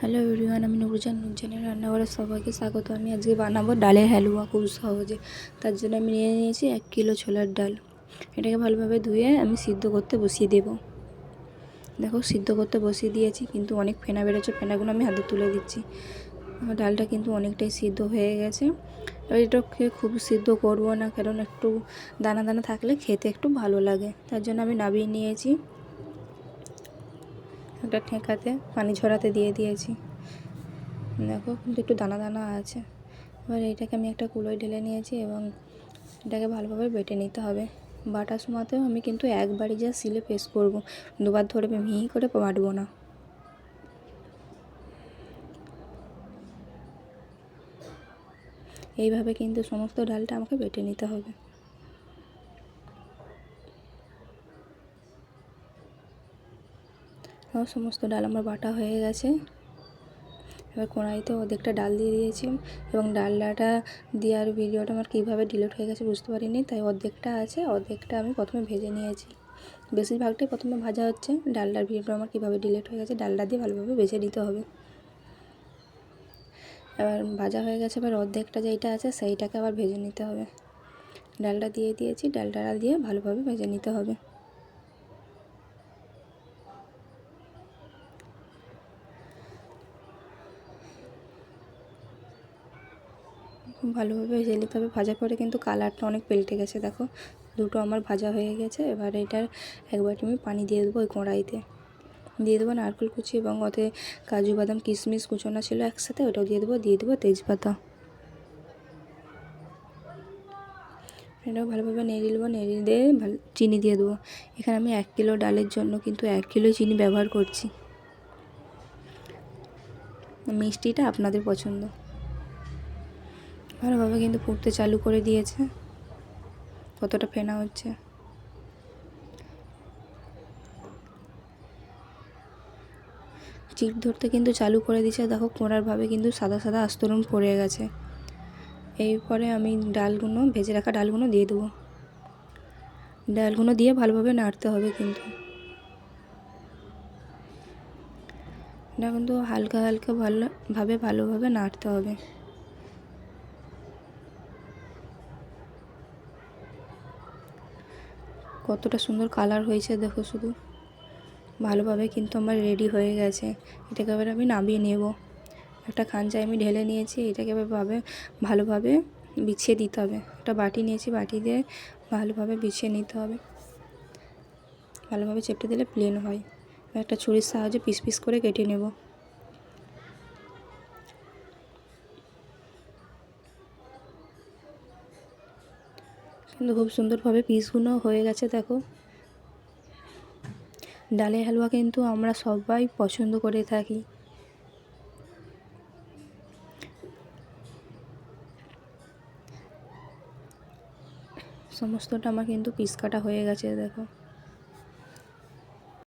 Hello everyone, আমি নুরজানের রান্নাঘরে সবাইকে স্বাগত। আমি আজকে বানাবো ডালের হালুয়া খুব সহজে। তার জন্য আমি নিয়ে নিয়েছি 1 কিলো ছোলার ডাল। এটাকে ভালোভাবে ধুয়ে আমি সিদ্ধ করতে বসিয়ে দেব। দেখো সিদ্ধ করতে বসিয়ে দিয়েছি, কিন্তু অনেক ফেনা বেরোচ্ছে। ফেনাগুলো আমি হাতে তুলে দিচ্ছি। আমার ডালটা কিন্তু অনেকটাই সিদ্ধ হয়ে গেছে। এবার এটাকে খুব সিদ্ধ করব না, কারণ একটু দানা দানা থাকলে খেতে একটু ভালো লাগে। তার জন্য আমি নামিয়ে নিয়েছি, একটা ঠেকাতে পানি ঝরাতে দিয়ে দিয়েছি। দেখো কিন্তু একটু দানা দানা আছে। এবার এটাকে আমি একটা কুলোয় ঢেলে নিয়েছি এবং এটাকে ভালোভাবে বেটে নিতে হবে। বাটার সময়তেও আমি কিন্তু একবারই যা শিলে পেস্ট করব, দুবার ধরে মিহি করে বাটবো না। এইভাবে কিন্তু সমস্ত ডালটা আমাকে বেটে নিতে হবে। সমস্ত ডাল আমার বাটা হয়ে গেছে। এবার কড়াইতে অর্ধেকটা ডাল দিয়ে দিয়েছি এবং ডালটা দেওয়ার ভিডিওটা আমার কীভাবে ডিলিট হয়ে গেছে বুঝতে পারিনি, তাই অর্ধেকটা আছে, অর্ধেকটা আমি প্রথমে ভেজে নিয়েছি। বেশিরভাগটাই প্রথমে ভাজা হচ্ছে। ডালটার ভিডিওটা আমার কীভাবে ডিলিট হয়ে গেছে, ডালটা দিয়ে ভালোভাবে ভেজে নিতে হবে। এবার ভাজা হয়ে গেছে, এবার অর্ধেকটা যেইটা আছে সেইটাকে আবার ভেজে নিতে হবে। ডালটা দিয়ে দিয়েছি, ডালটা দিয়ে ভালোভাবে ভেজে নিতে হবে। ভালোভাবে ভেজে নিতে হবে। ভাজার পরে কিন্তু কালারটা অনেক পাল্টে গেছে। দেখো দুটো আমার ভাজা হয়ে গেছে। এবার এটার একবার আমি পানি দিয়ে দেবো। ওই কড়াইতে দিয়ে দেবো নারকেল কুচি এবং ওতে কাজু বাদাম কিশমিশ কুচোনা ছিল একসাথে, ওটাও দিয়ে দেবো তেজপাতা। এটাও ভালোভাবে নেড়ে নেবো। নেড়ে দিয়ে চিনি দিয়ে দেবো। এখানে আমি 1 কিলো ডালের জন্য কিন্তু 1 কিলো চিনি ব্যবহার করছি। মিষ্টিটা আপনাদের পছন্দ। ভালোভাবে কিন্তু ফুটতে চালু করে দিয়েছে। কতটা ফেনা হচ্ছে, চিট ধরতে কিন্তু চালু করে দিয়েছে। দেখো কোড়ারভাবে কিন্তু সাদা সাদা আস্তরণ পড়ে গেছে। এরপরে আমি ডালগুলো, ভেজে রাখা ডালগুলো দিয়ে দেবো। ডালগুলো দিয়ে ভালোভাবে নাড়তে হবে। কিন্তু এটা কিন্তু হালকা হালকা ভালোভাবে নাড়তে হবে। কতটা সুন্দর কালার হয়েছে দেখো শুধু। ভালোভাবে কিন্তু আমার রেডি হয়ে গেছে। এটাকে এবার আমি নামিয়ে নেব। একটা খাঞ্চায় আমি ঢেলে নিয়েছি। এটাকে এবার ভালোভাবে বিছিয়ে দিতে হবে। একটা বাটি নিয়েছি, বাটি দিয়ে ভালোভাবে বিছিয়ে নিতে হবে। ভালোভাবে চেপে দিলে প্লেন হয়। একটা ছুরির সাহায্যে পিস পিস করে কেটে নেব। কিন্তু খুব সুন্দরভাবে পিসগুলো হয়ে গেছে। দেখো ডালের হালুয়া কিন্তু আমরা সবাই পছন্দ করে থাকি। সমস্তটা আমার কিন্তু পিস কাটা হয়ে গেছে। দেখো